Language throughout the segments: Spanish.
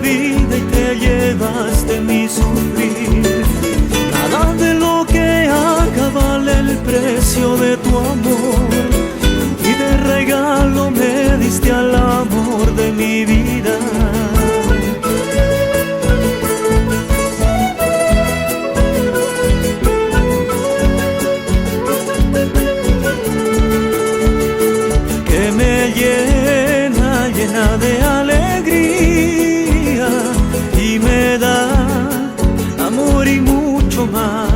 vida y te llevaste mi sufrir. Nada de lo que haga vale el precio de tu amor, y de regalo me diste al amor de mi vida. Que me llena, llena de alegría, y me da amor y mucho más.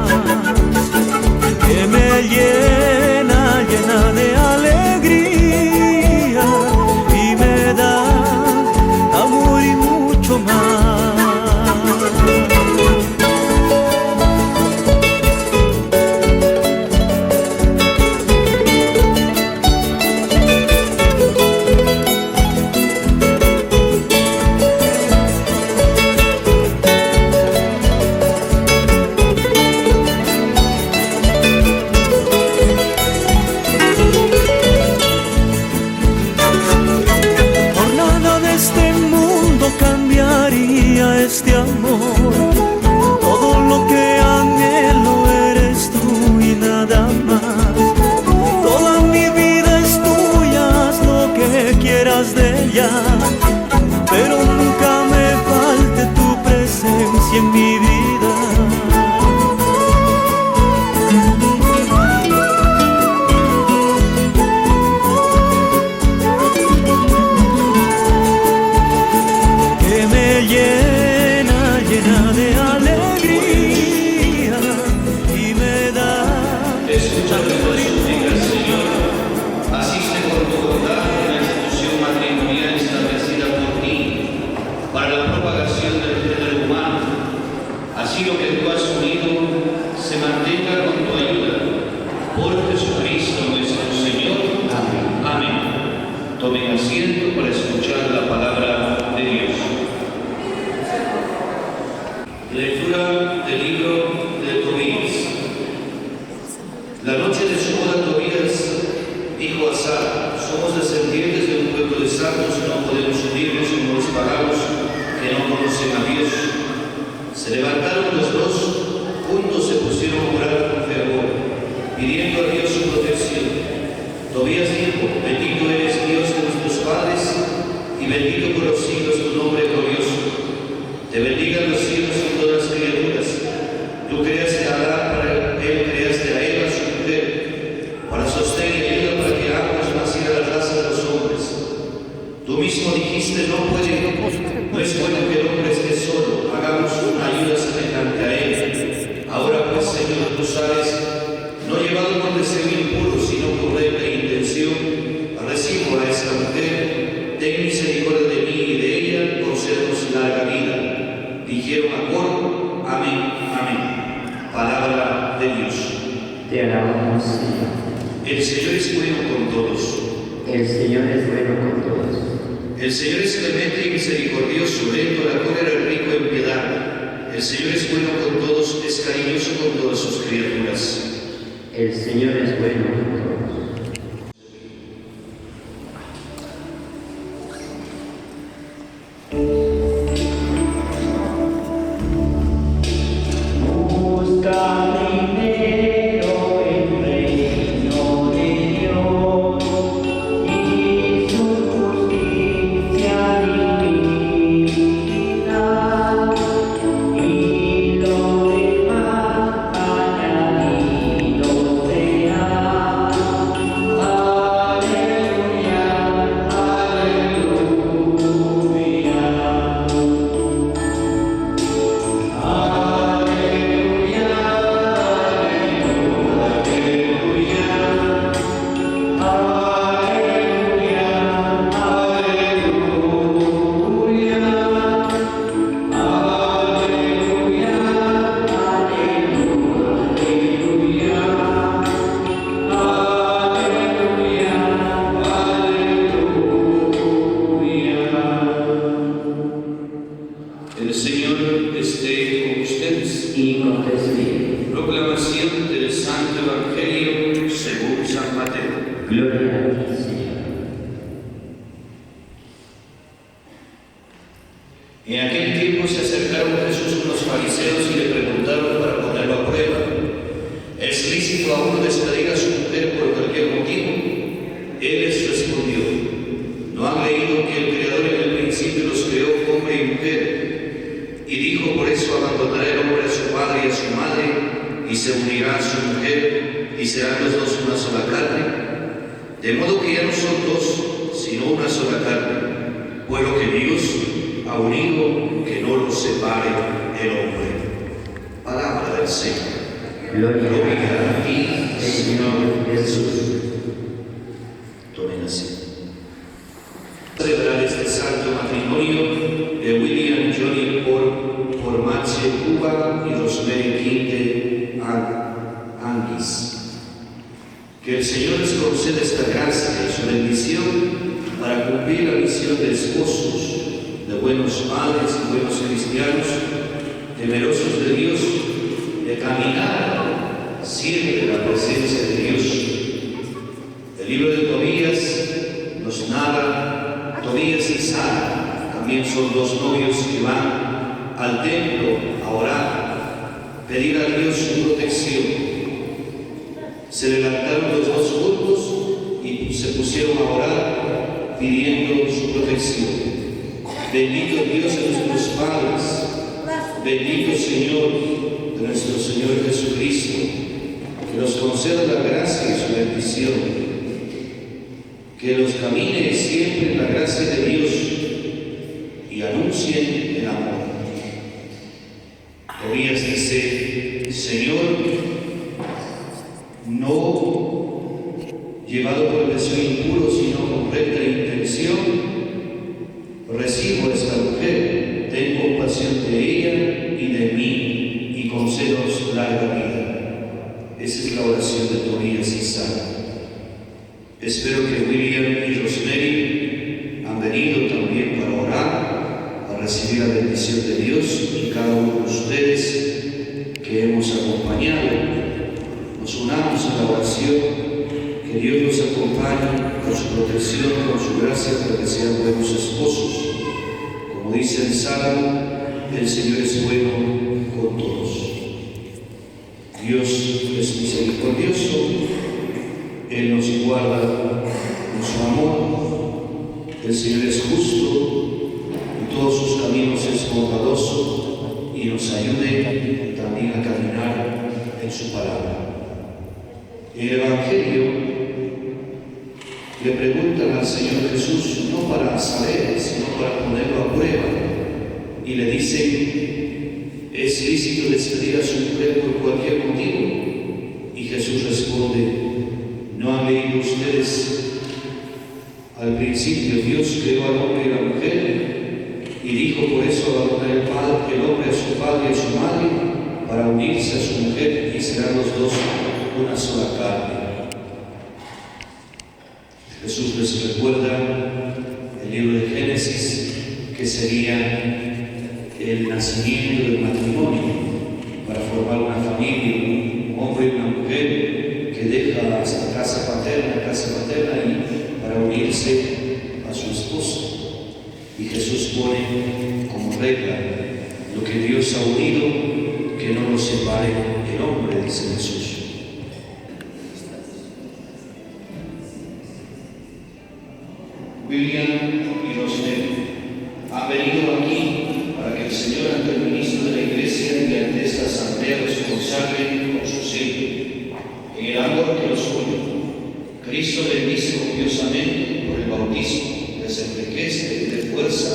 Que me llena, llena de alegría, y me da amor y mucho más. Cambiaría este amor, todo lo que anhelo eres tú y nada más. Toda mi vida es tuya, haz lo que quieras de ella, pero nunca me falte tu presencia en mi vida. Llena, llena de alegría, y me da. Escucha nuestra súplica, Señor. Asiste por tu bondad en la institución matrimonial establecida por ti para la propagación del género humano. Así lo que tú has unido se mantenga con tu ayuda. Por Jesucristo nuestro Señor. Amén. Amén. Tomen asiento para escuchar la palabra de Dios. Lectura del libro de Tobías. La noche de su boda, Tobías dijo a Sara: somos descendientes de un pueblo de santos, no podemos unirnos como los paganos que no conocen a Dios. Se levantaron los dos, juntos se pusieron a orar con fervor, pidiendo a Dios su protección. Tobías dijo: bendito eres Dios de nuestros padres, y bendito por los siglos tu nombre glorioso. Te bendigan los cielos y todas las criaturas. Tú creaste a Adán, para él creaste a Eva, su mujer, para sostén y ayuda para que ambos naciera la raza de los hombres. Tú mismo dijiste: no es bueno que el hombre esté solo, hagamos una ayuda semejante a él. Ahora pues, Señor, tú sabes, no llevado por deseo impuro, sino por recta intención, recibo a esta mujer. Ten misericordia de mí y de ella, concédenos larga vida. Dijeron a coro: amén, amén. Palabra de Dios. Te alabamos, Señor. El Señor es bueno con todos. El Señor es bueno con todos. El Señor es clemente y misericordioso, lento a la cólera y rico en piedad. El Señor es bueno con todos, es cariñoso con todas sus criaturas. El Señor es bueno con todos. En aquel tiempo se acercaron a Jesús unos fariseos y le preguntaron para ponerlo a prueba: ¿es lícito a uno despedir a su mujer por cualquier motivo? Él les respondió: ¿no han leído que el Creador en el principio los creó hombre y mujer? Y dijo: por eso abandonará el hombre a su padre y a su madre, y se unirá a su mujer, y serán los dos una sola carne. De modo que ya no son dos, sino una sola carne. Pues lo que Dios ha unido, que no lo separe el hombre. Palabra del Señor. Gloria Gloria a ti, Señor Jesús. Tomen asiento. Celebrar este santo matrimonio de William Johnny por Mache Cuba y Rosemary Quinte Anguis. Que el Señor les conceda esta gracia y su bendición para cumplir la misión de esposos, de buenos padres y buenos cristianos, temerosos de Dios, de caminar siempre en la presencia de Dios. El libro de Tobías nos narra: Tobías y Sara también son dos novios que van al templo a orar, pedir a Dios su protección. Se levantaron los dos juntos y se pusieron a orar pidiendo su protección. Bendito Dios de nuestros padres, bendito Señor de nuestro Señor Jesucristo, que nos conceda la gracia y su bendición, que los camine siempre en la gracia de Dios y anuncien el amor. Tobías dice: Señor, no llevado por el deseo impuro, sino con recta intención, recibo a esta mujer, ten compasión de ella y de mí, y concédenos larga vida. Esa es la oración de Tobías y Sara. Espero que William y Rosemary han venido también para orar, para recibir la bendición de Dios, y cada uno de ustedes que hemos acompañado, nos unamos a la oración. Que Dios nos acompañe con su protección, con su gracia, para que sean buenos esposos. Como dice el Salmo, el Señor es bueno con todos. Dios es misericordioso, Él nos guarda con su amor. El Señor es justo, en todos sus caminos es bondadoso, y nos ayude también a caminar en su palabra. En el Evangelio le preguntan al Señor Jesús, no para saber, sino para ponerlo a prueba, y le dicen: ¿es lícito despedir a su mujer por cualquier motivo? Y Jesús responde: ¿no han leído ustedes al principio Dios creó al hombre y a la mujer, y dijo: por eso abandonará el hombre a su padre y a su madre, para unirse a su mujer, y serán los dos una sola carne? Jesús les recuerda el libro de Génesis, que sería el nacimiento del matrimonio para formar una familia, un hombre y una mujer que deja esta casa paterna y para unirse a su esposo. Y Jesús pone como regla: lo que Dios ha unido, que no lo separe el hombre, dice Jesús. William y Rosemary han venido aquí para que el Señor, ante el ministro de la Iglesia y ante esta asamblea, los consagre con su sello, en el amor que los une. Cristo bendice copiosamente por el bautismo, les enriquece y de fuerza,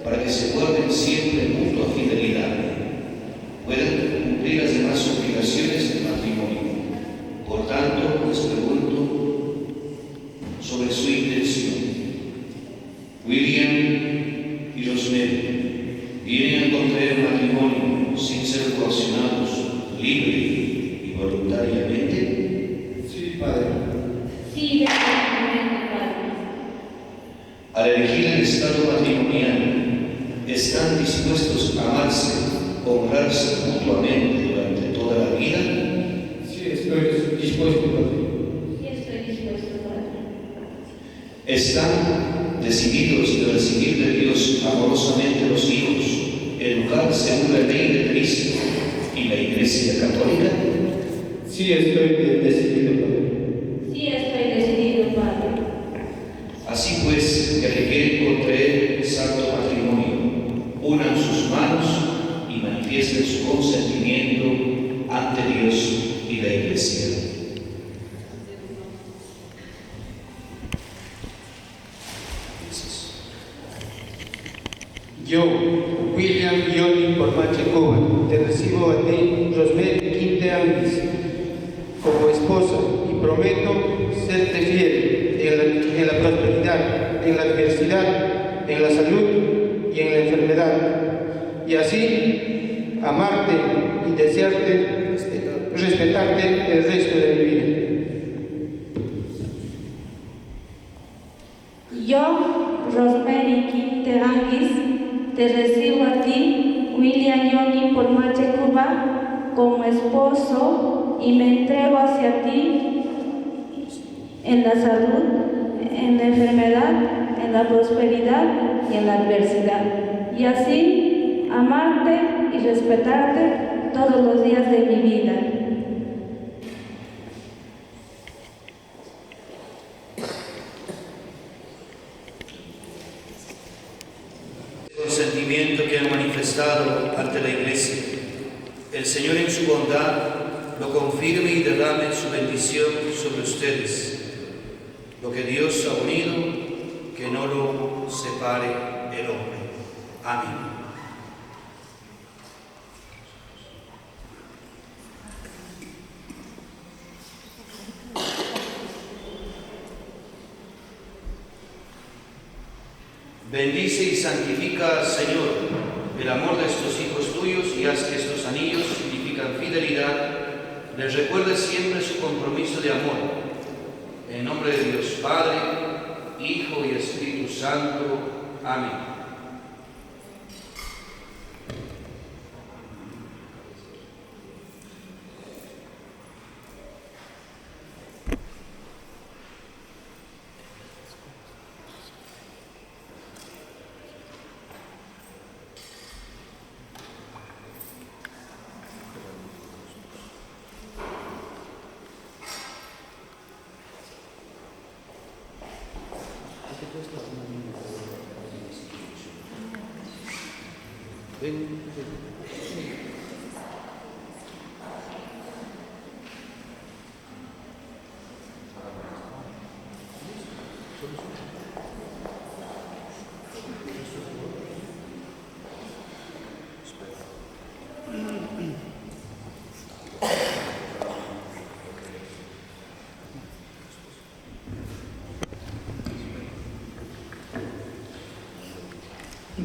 para que se guarden siempre en mutua fidelidad, puedan cumplir las demás obligaciones del matrimonio. Por tanto, les pregunto sobre su intención. William y Rosemary vienen a contraer matrimonio sin ser coaccionados, libre y voluntariamente. Sí, Padre. Sí, definitivamente, Padre. Al elegir el estado matrimonial, ¿están dispuestos a amarse, honrarse mutuamente durante toda la vida? Sí, estoy dispuesto, Padre. Sí, estoy dispuesto, Padre. ¿Están decididos de recibir de Dios amorosamente los hijos educar según la ley de Cristo y la Iglesia Católica? Sí, estoy decidido, Padre. Sí, estoy decidido, Padre. Así pues, que requieren contraer el santo matrimonio, unan sus manos y manifiesten su consentimiento ante Dios y la Iglesia. Yo, William Johnny Pormache Cuba, te recibo a ti, Rosemary Quinte Anguis, como esposa y prometo serte fiel en la prosperidad, en la adversidad, en la salud y en la enfermedad, y así amarte y desearte, respetarte el resto de mi vida. Yo, Rosemary Quinte Anguis, te recibo a ti, William Johnny Pormache Cuba, como esposo y me entrego hacia ti en la salud, en la enfermedad, en la prosperidad y en la adversidad. Y así amarte y respetarte todos los días de mi vida. Consentimiento que han manifestado ante la Iglesia, el Señor en su bondad lo confirme y derrame su bendición sobre ustedes. Lo que Dios ha unido, que no lo separe el hombre. Amén. Bendice y santifica, Señor, el amor de estos hijos tuyos y haz que estos anillos significan fidelidad. Les recuerde siempre su compromiso de amor. En nombre de Dios Padre, Hijo y Espíritu Santo. Amén.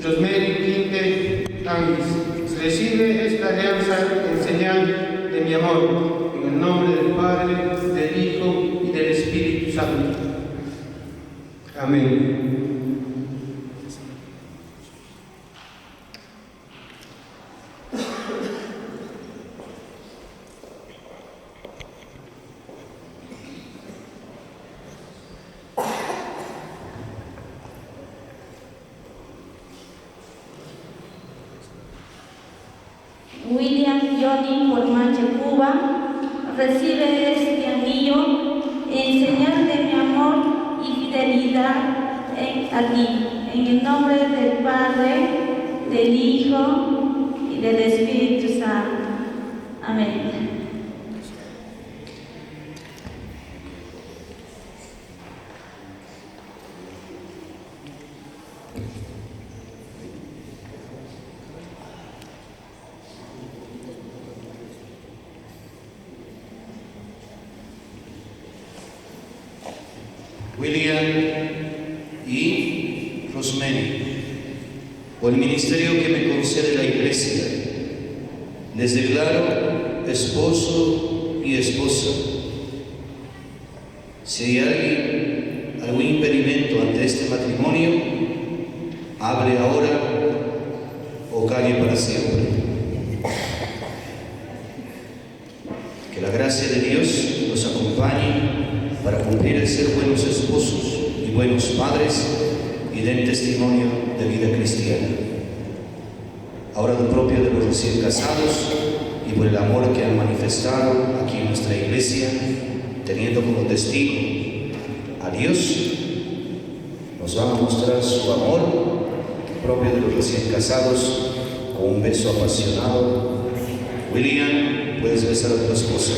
Rosemary Quinte Anguis, recibe esta alianza en señal de mi amor, en el nombre del Padre, del Hijo y del Espíritu Santo. Amén. William Johnny Pormache Cuba, recibe este anillo en señal de mi amor y fidelidad a ti, en el nombre del Padre, del Hijo y del Espíritu Santo. Amén. William y Rosemary, por el ministerio que me concede la Iglesia, les declaro esposo y esposa. Si hay algún impedimento ante este matrimonio, hable ahora o calle para siempre. Que la gracia de Dios los acompañe para cumplir el ser buenos esposos y buenos padres y den testimonio de vida cristiana. ahora lo propio de los recién casados y por el amor que han manifestado aquí en nuestra iglesia, teniendo como testigo a Dios, nos van a mostrar su amor propio de los recién casados con un beso apasionado. William, puedes besar a tu esposa.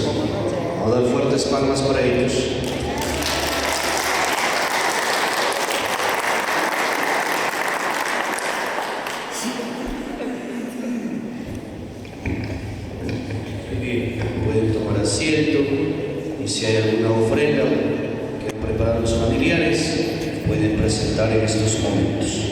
Vamos a dar fuertes palmas para ellos. Pueden tomar asiento y si hay alguna ofrenda que han preparado los familiares, pueden presentar en estos momentos.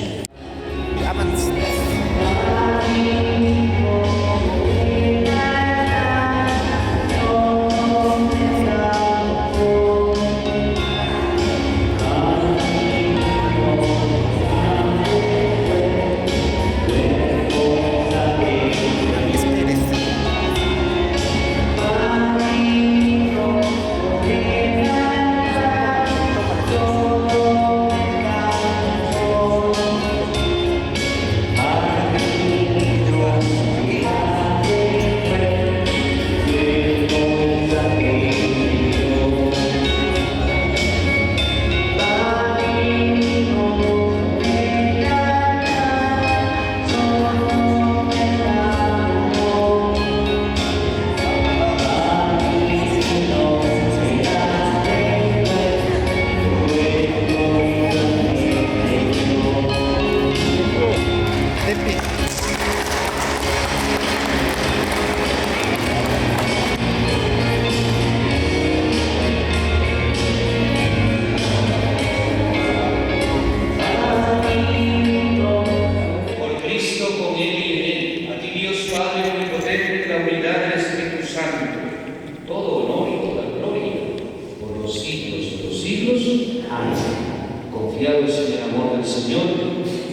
Confiados en el amor del Señor,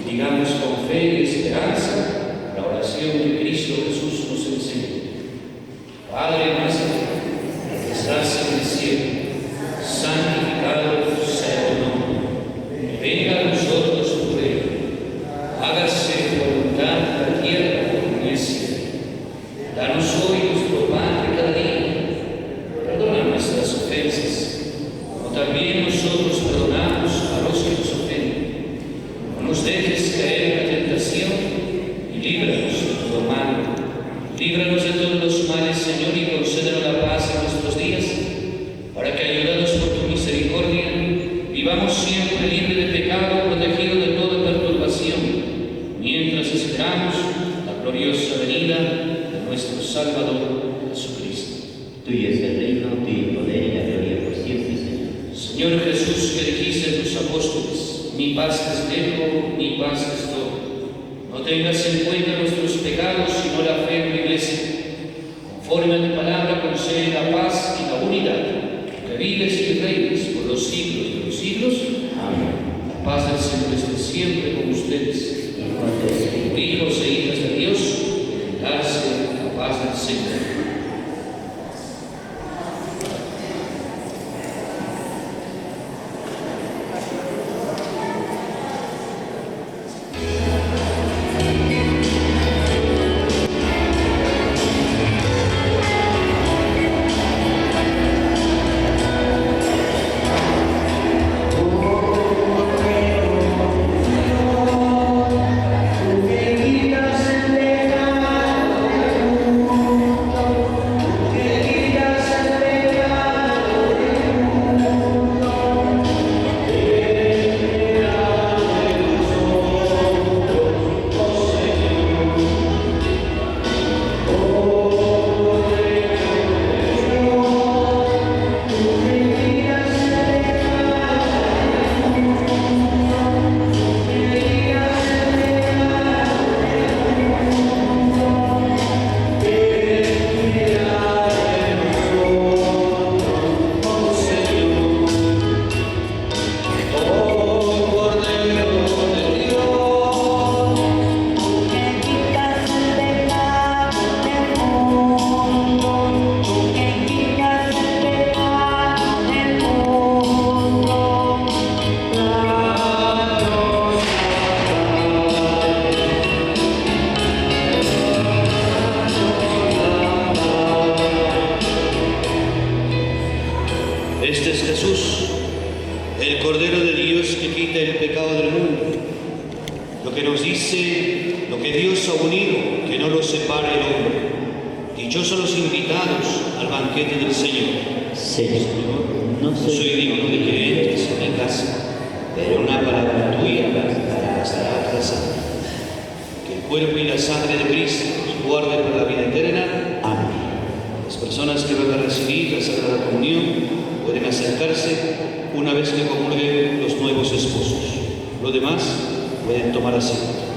digamos con fe y esperanza la oración que Cristo Jesús nos enseñó. Padre nuestro, que estás en el cielo, santificado sea tu nombre. Venga a nosotros tu reino. Hágase tu voluntad en la tierra como en el cielo. Danos hoy nuestro pan de cada día. Perdona nuestras ofensas, como también nosotros perdonamos a los que nos ofenden. No nos dejes caer en la tentación y líbranos de todo mal. Líbranos de todos los males, Señor, y concédenos la paz en nuestros días, para que, ayudados por tu misericordia, vivamos siempre libres de pecado, protegidos de toda perturbación, mientras esperamos la gloriosa venida de nuestro Salvador Jesucristo. Tuyo es el reino, tuyo el poder y la gloria por siempre, Señor. Señor Jesús, que dijiste a tus apóstoles: mi paz les dejo, mi paz les doy. No tengas en cuenta nuestros pecados, sino la fe en la Iglesia. Conforme a tu palabra, concede la paz y la unidad, que vives y reinas por los siglos de los siglos. Amén. La paz del Señor esté siempre con ustedes. Y con tu espíritu. Hijos e hijas de Dios, darse la paz del Señor. Lo que Dios ha unido, que no lo separe el hombre. Dichosos los invitados al banquete del Señor. Señor, no Soy soy digno de que entres en mi casa, pero una palabra tuya bastará para salvar. Que el cuerpo y la sangre de Cristo nos guarde para la vida eterna. Amén. Las personas que van a recibir la Sagrada Comunión pueden acercarse una vez que comulguen los nuevos esposos. Los demás pueden tomar asiento.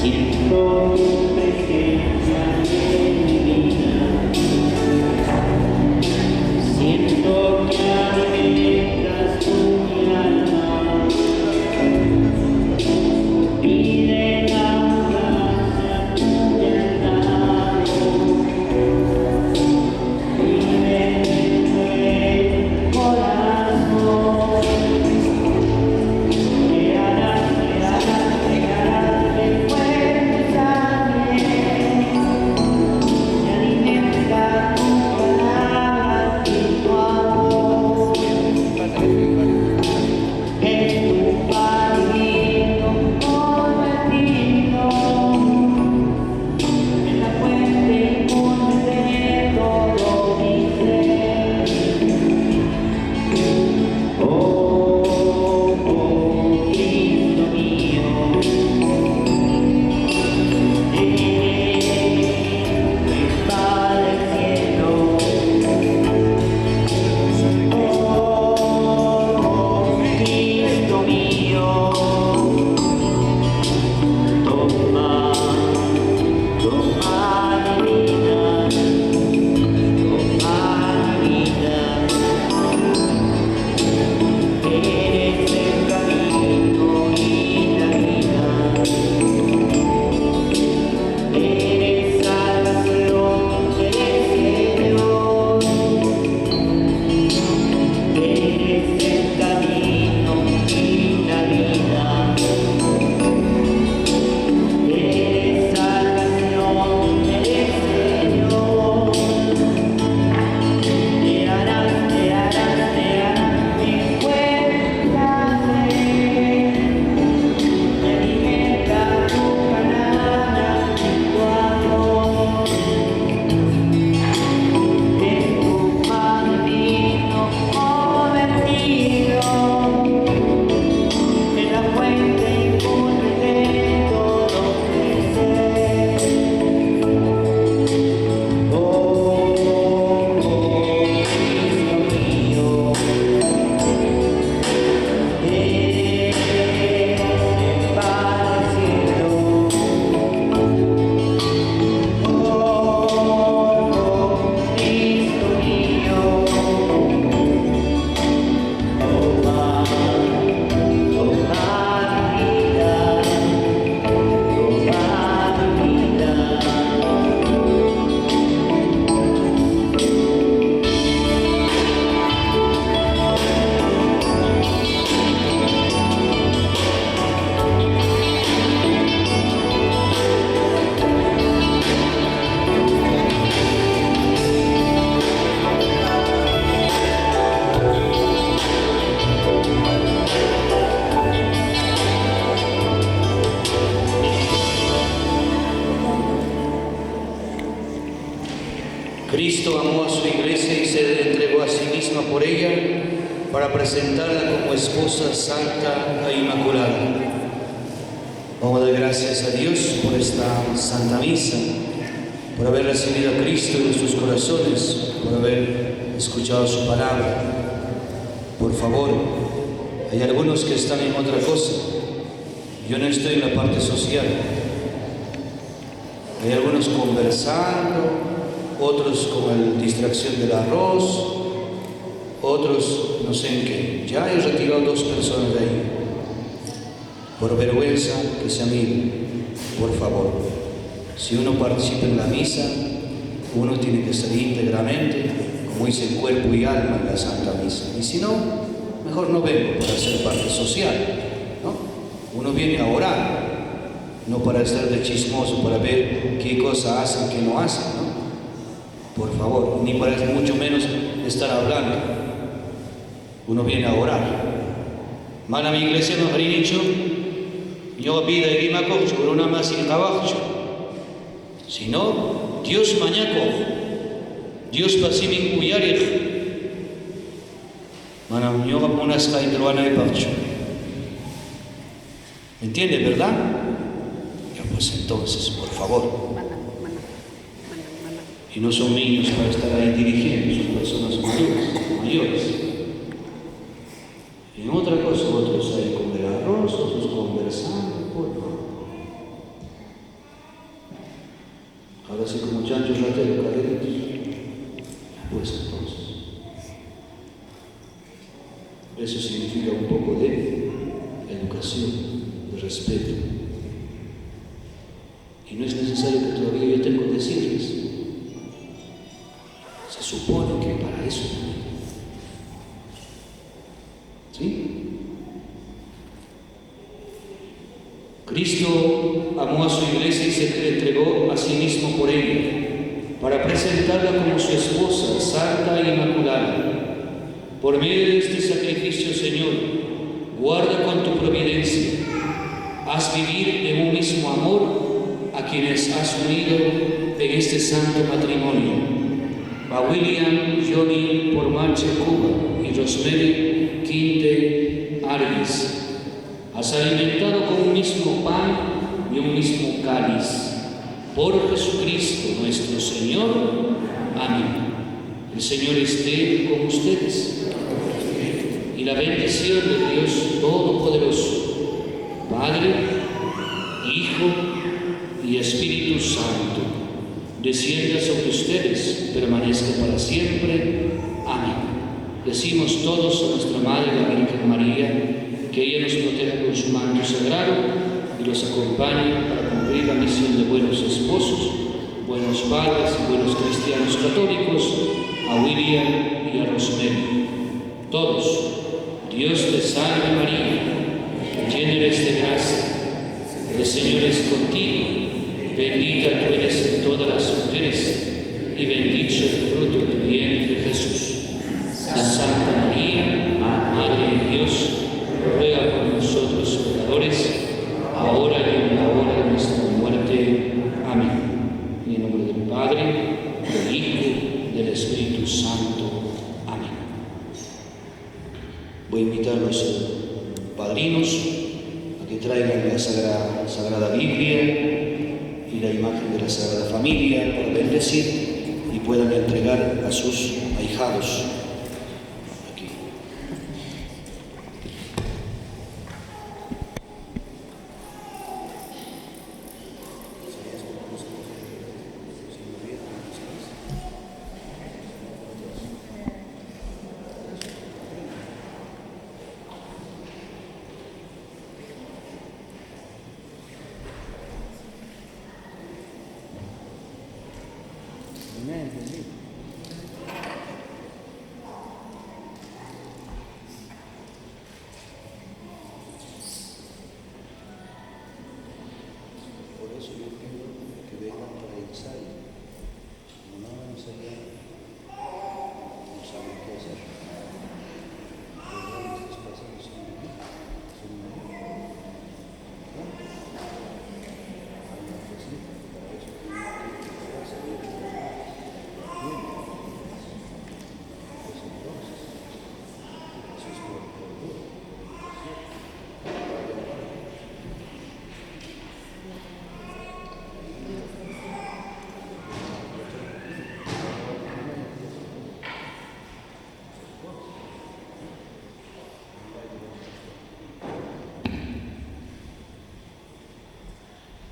Siento tu presencia en mi vida. Siento que alimentas mi alma. Pide la gracia tuya. Vive en el corazón. Me harás de fuerza bien. Me alimenta tu palabra y tu amor. Es tu pan divino convertido en la fuente inmune de todo mi ser. Oh, Cristo mío, mi Padre cielo. Oh, Cristo mío, toma mi vida, toma mi vida. Eres el camino y la vida. Eres salvación, eres Señor. Eres el camino y la vida. Eres salvación, eres Señor. Te harás mi fuerza bien. Me alimenta tu palabra y tu amor. Es tu pan divino convertido en la fuente inmune de todo mi ser. Oh, Cristo mío, eres el Padre cielo. Oh, Cristo mío, toma mi vida, toma mi vida. Cristo amó a su iglesia y se entregó a sí misma por ella para presentarla como esposa santa e inmaculada. Vamos a dar gracias a Dios por esta Santa Misa, por haber recibido a Cristo en nuestros corazones, por haber escuchado su palabra. Por favor, hay algunos que están en otra cosa. Yo no estoy en la parte social. Hay algunos conversando, otros con la distracción del arroz, otros no sé en qué. Ya he retirado 2 personas de ahí. Por vergüenza que se miren, por favor. Si uno participa en la misa, uno tiene que ser íntegramente, como dice, cuerpo y alma en la Santa Misa. Y si no, mejor no vengo para ser parte social, ¿no? Uno viene a orar, no para estar de chismoso, para ver qué cosa hacen, qué no hacen, ¿no? Por favor, ni para mucho menos estar hablando. Uno viene a orar. Mana mi iglesia nos ha dicho, yo vida y lima cocho, pero una más sin caballo. Si no, Dios mañaco, Dios pasimin cuyarij. Mana yo unas caindruana de pacho. ¿Me entiende, verdad? Ya pues entonces, por favor. Y no son niños para estar ahí dirigiendo, son personas mayores. Y en otra cosa, otros hay que comer arroz, otros conversando, por favor. Ahora sí como chanchos rateros, caderitos. Pues entonces. Eso significa un poco de educación, de respeto. Y no es necesario que todavía yo tenga que decirles. Se supone que para eso también. ¿Sí? Cristo amó a su iglesia y se entregó a sí mismo por ella, para presentarla como su esposa, santa e inmaculada. Por medio de este sacrificio, Señor, guarda con tu providencia, haz vivir en un mismo amor a quienes has unido en este santo matrimonio. A William Johnny Pormache Cuba y Rosemary Quinte Arguis. Has alimentado con un mismo pan y un mismo cáliz. Por Jesucristo nuestro Señor. Amén. El Señor esté con ustedes. Y la bendición de Dios Todopoderoso, Padre, Hijo y Espíritu Santo, descienda sobre ustedes, permanezca para siempre. Amén. Decimos todos a nuestra Madre, la Virgen María, que ella nos proteja con su manto sagrado y los acompañe para cumplir la misión de buenos esposos, buenos padres y buenos cristianos católicos, a William y a Rosemary. Todos, Dios te salve María, llena eres de gracia, el Señor es contigo, bendita tú eres en todas las mujeres y bendito el fruto de tu vientre Jesús. Santa María, Madre de Dios, ruega por nosotros pecadores, ahora y en la hora de nuestra muerte. Amén. En el nombre del Padre, del Hijo y del Espíritu Santo. Amén. Voy a invitar a los padrinos a que traigan la Sagrada Biblia y la imagen de la Sagrada Familia para bendecir y puedan entregar a sus ahijados. Por eso yo pido que vengan para el ensayo. No van a ensayar, no saben qué hacer.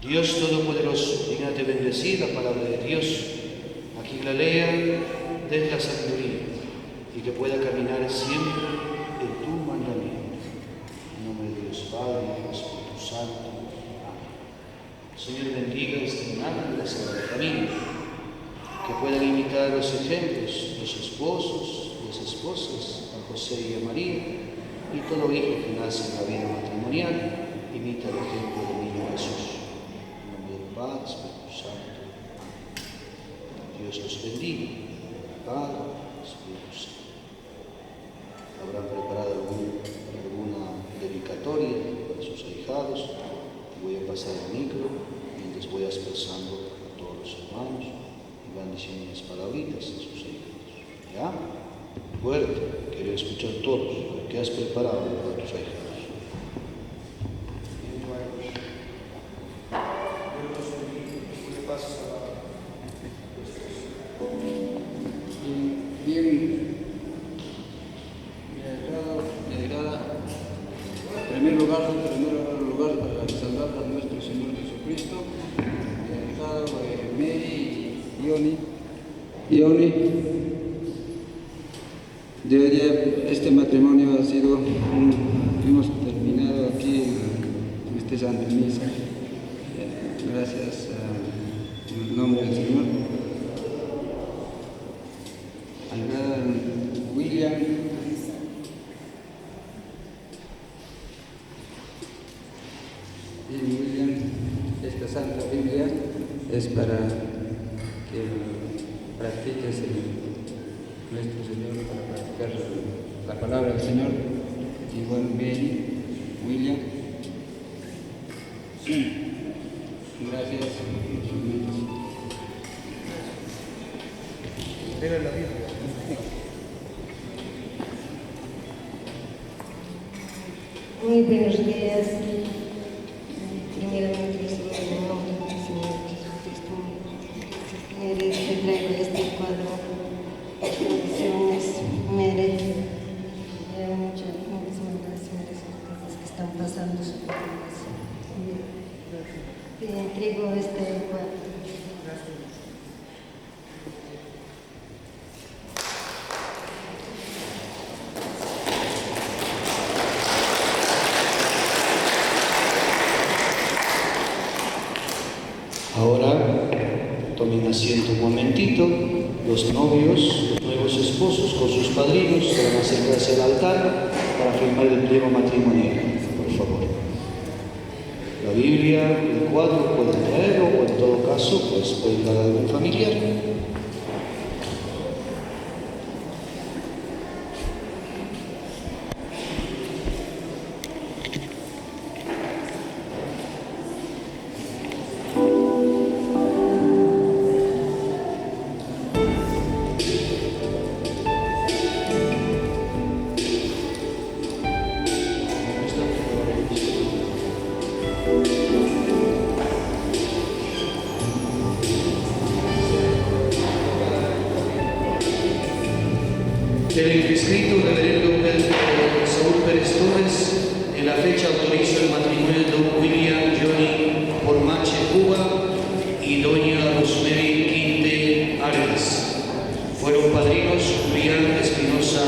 Dios Todopoderoso, dígnate bendecir la palabra de Dios, a quien la lea desde la sabiduría y que pueda caminar siempre en tu mandamiento. En nombre de Dios Padre, Hijo y Espíritu Santo. Amén. El Señor bendiga este imagen de la Sagrada Familia, que puedan imitar los ejemplos de sus esposos, de sus esposas, a José y a María, y todo hijo que nace en la vida matrimonial imita el ejemplo del niño Jesús. En nombre del Padre, Espíritu Santo. Dios los bendiga, Padre, Espíritu Santo. Habrán preparado alguna dedicatoria para sus ahijados. Voy a pasar el micro mientras voy expresando a todos los hermanos y van diciendo unas palabritas a sus ahijados. ¿Ya? Fuerte, quiero escuchar todos. ¿Qué has preparado para tus ahijados? En primer lugar, para saludar a nuestro Señor Jesucristo, Mary y Ioni. Este matrimonio ha sido, hemos terminado aquí en este Santa Misa. Gracias en el nombre del Señor. William, esta Santa Biblia es para que practiques nuestro Señor, para practicar la palabra del Señor. Igual Mary, William. Gracias. Era la Biblia. Muy buenos días. Primeramente, en el nombre del Señor Jesucristo, te traigo este cuadro. Bendiciones, Mere. Muchas gracias que están pasando su vida. Te entrego este cuadro. Ahora tomen asiento un momentito. Los novios, los nuevos esposos con sus padrinos se van a acercarse al altar para firmar el pliego matrimonial, por favor. La Biblia, el cuadro pueden traerlo o en todo caso pues pueden dar a algún familiar. El inscrito reverendo Saúl Pérez Torres, en la fecha autoriza el matrimonio de don William Johnny Pormache Cuba y doña Rosemary Quinte Arias. Fueron padrinos Julián Espinosa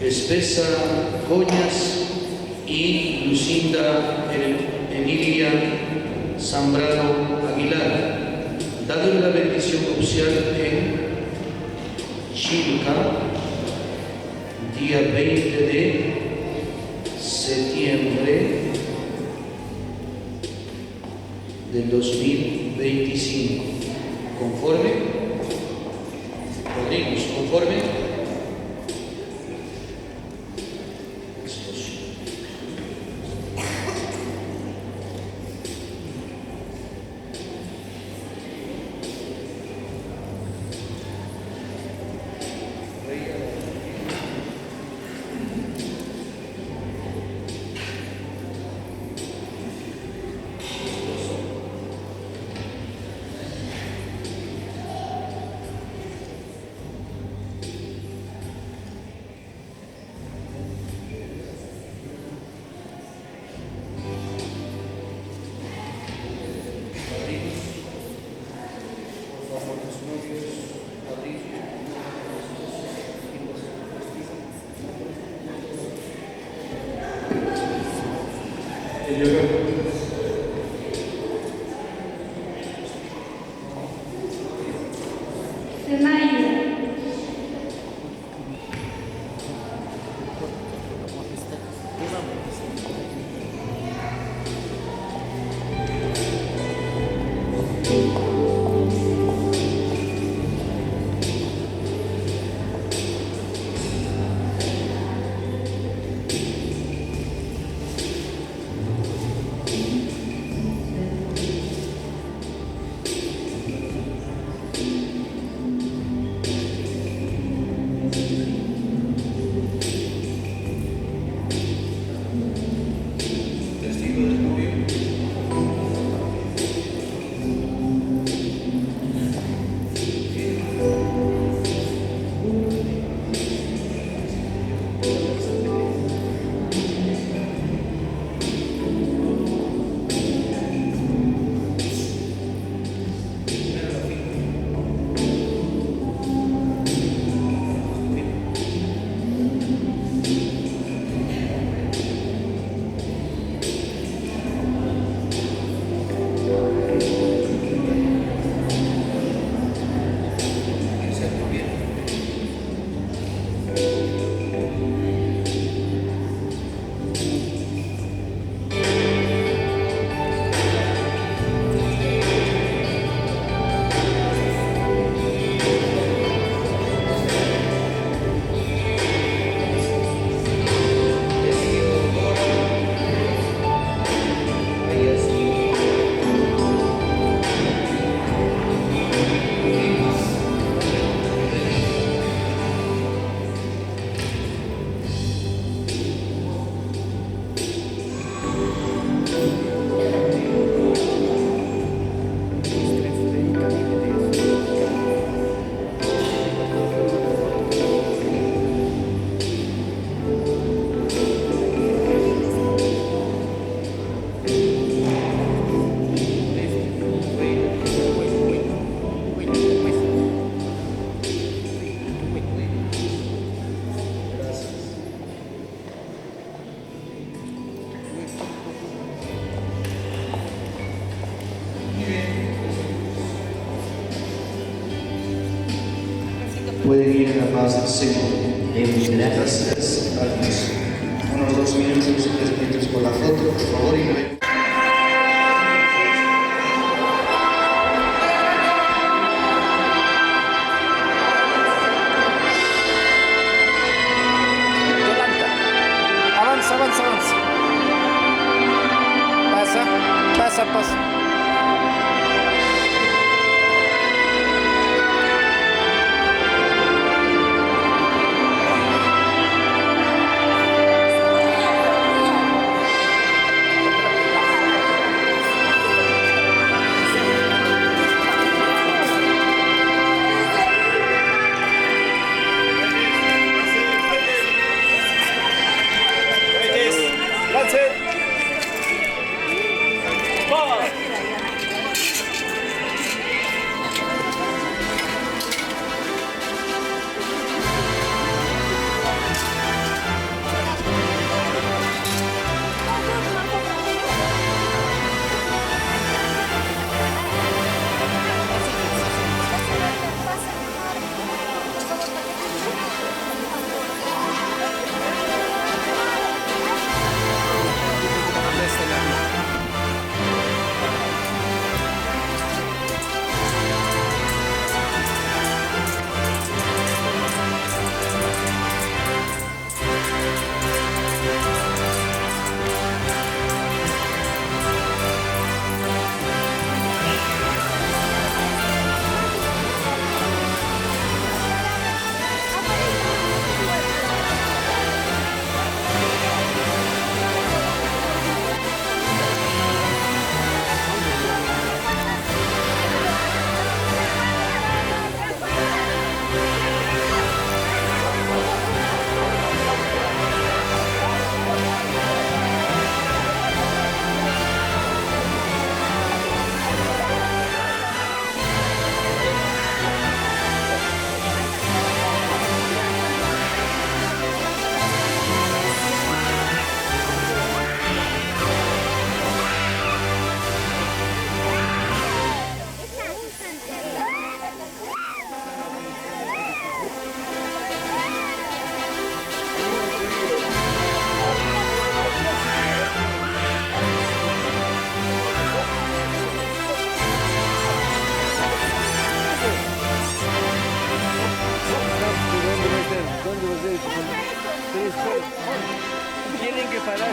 Espesa Coñas y Lucinda Emilia Zambrano Aguilar, dándole la bendición nupcial en Chilca, día 20 de septiembre del 2025. ¿Conforme? Padrinos, ¿conforme? pueden ir en la paz del Señor. Gracias a Dios. Unos 2 minutos, 3 minutos por la foto, por favor, y luego. Avanza, avanza, avanza. Pasa, pasa, pasa. Tienen que parar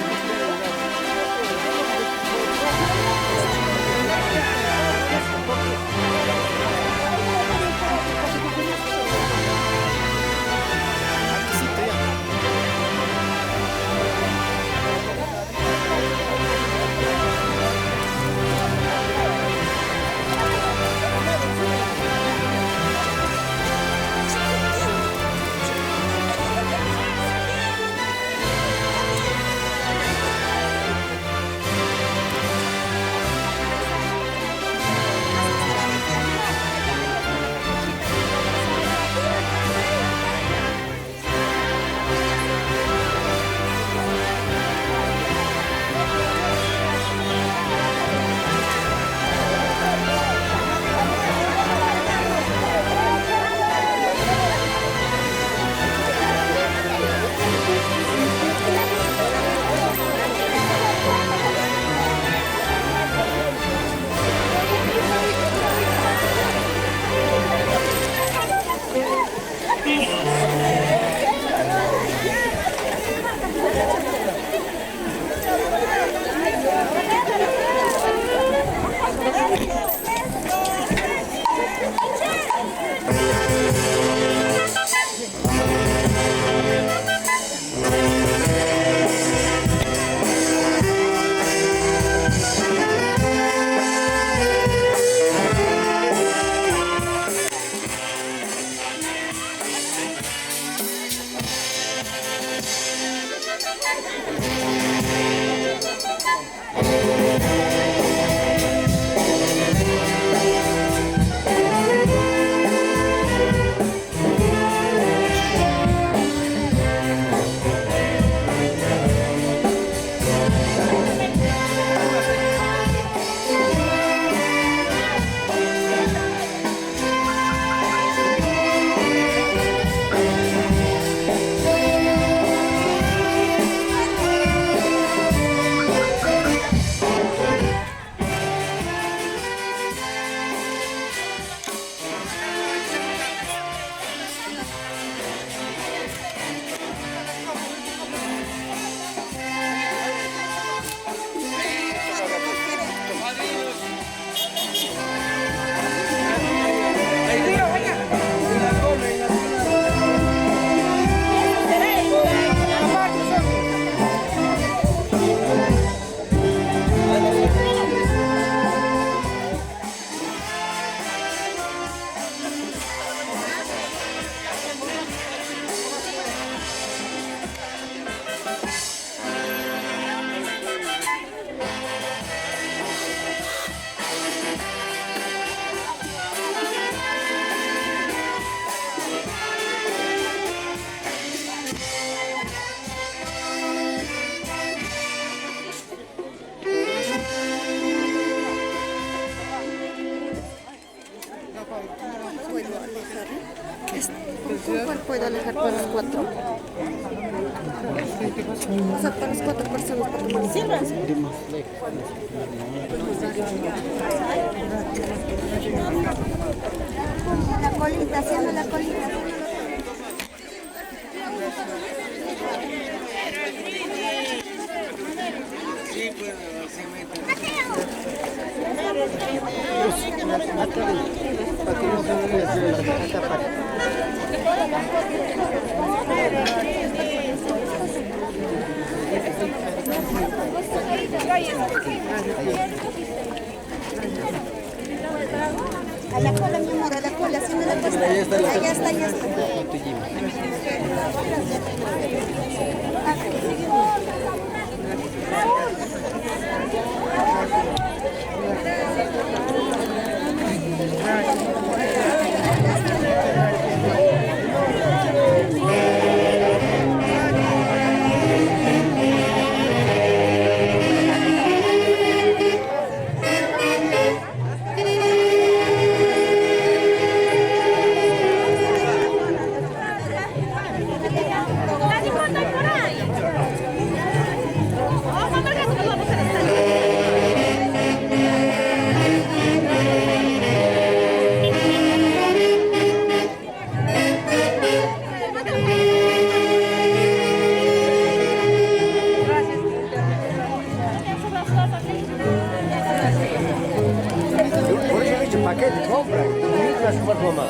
¿Cuál puedo alejar para los 4? O sea, para las 4 personas, para tomar silbas. La colita, haciendo la colita. A la cola, mi amor, a la cola, haciendo la costa. Ahí está, ya está, ya está. Por eso he dicho paquete, compra. Mientras por mamá.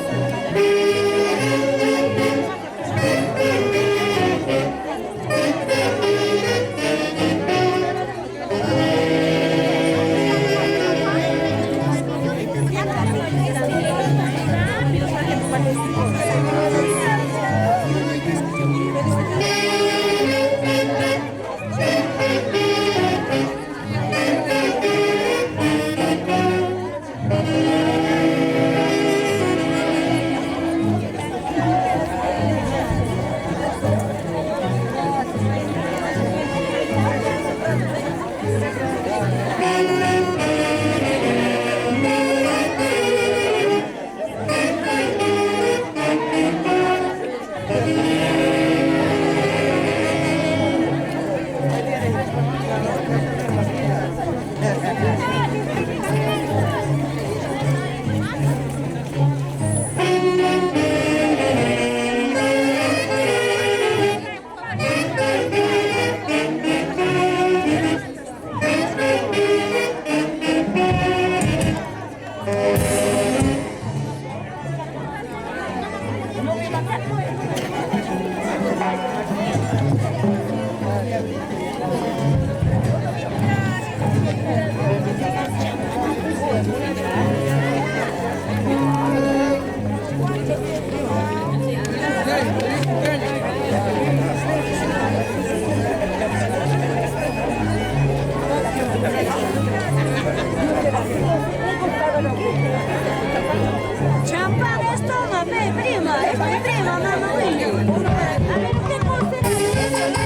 Champán, esto no me prima, es mi prima, mamá. A ver, ¿qué cosa?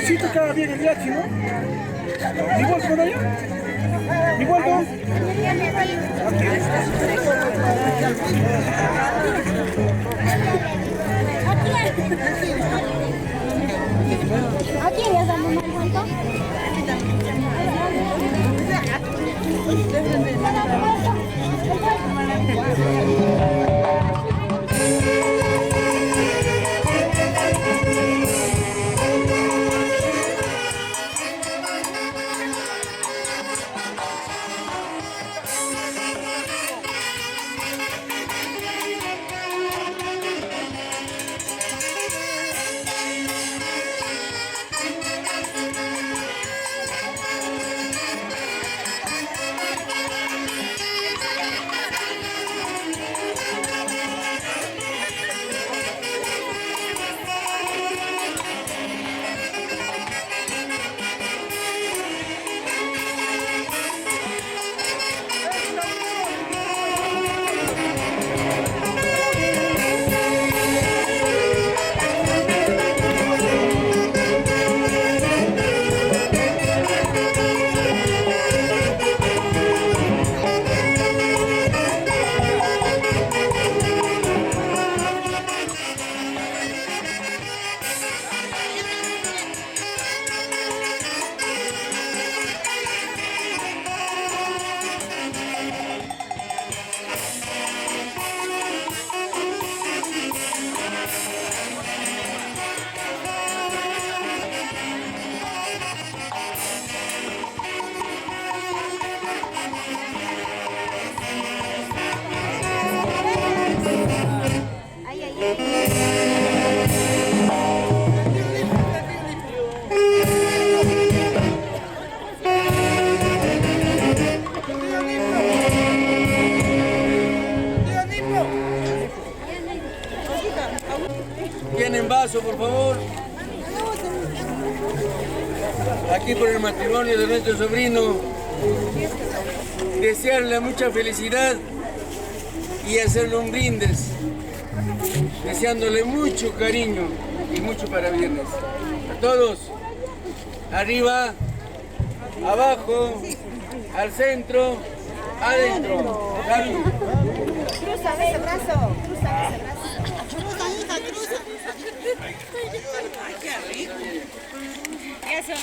sí tocaba bien el yachi, ¿no? ¿Igual con ella? ¿Igual no? ¿A quién le damos más cuánto? Tienen vaso, por favor. Aquí por el matrimonio de nuestro sobrino. Desearle mucha felicidad y hacerle un brindis. Deseándole mucho cariño y mucho parabienes. A todos. Arriba, abajo, al centro, adentro. Salud. Cruza ese brazo, cruza ese brazo. Cruza, hija, cruza. Ay, qué rico. Eso.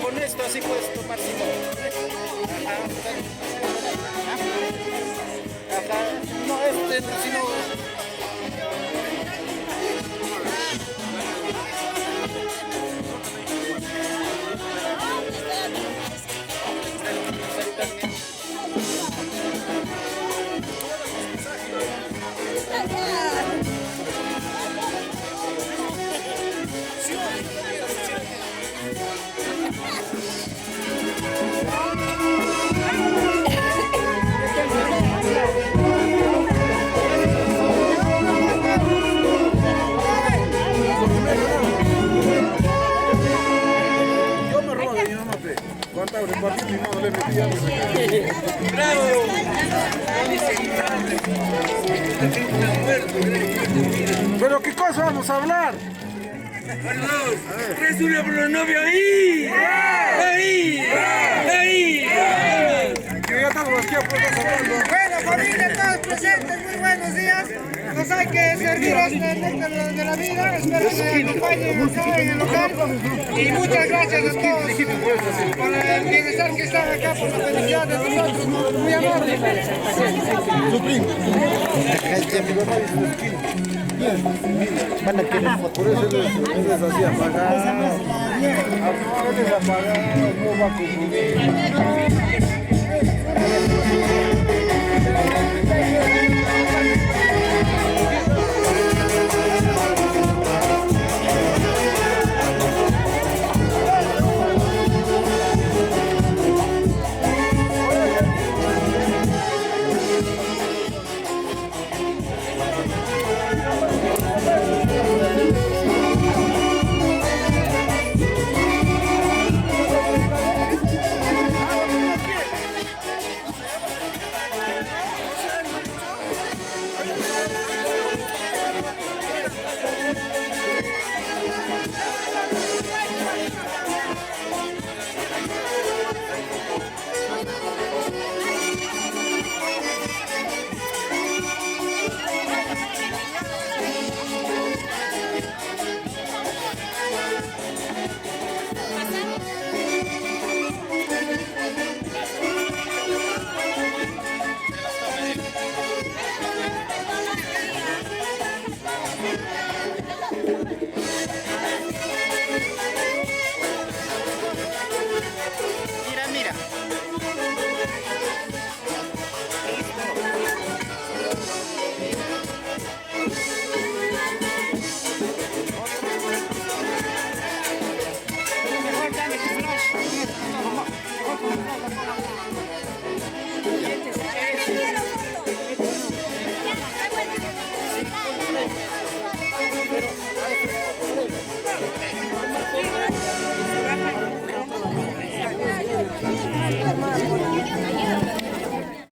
Con esto así puedes tomar Simón. Ajá. No, sino... Pero ¿qué cosa vamos a hablar? ¡Resulta por los novios ahí! ¡Ahí! ¡Ahí! Que ya estamos aquí hablando. Bueno, familia, todos presentes, muy buenos días. Nos hay que servir este néctar de la vida. Espero que nos acompañen acá en el local. Y muchas gracias a todos por el bienestar que están acá, por la felicidad de nosotros. Muy amables. Por eso les hacía pagar. No les apagar, no va a cumplir.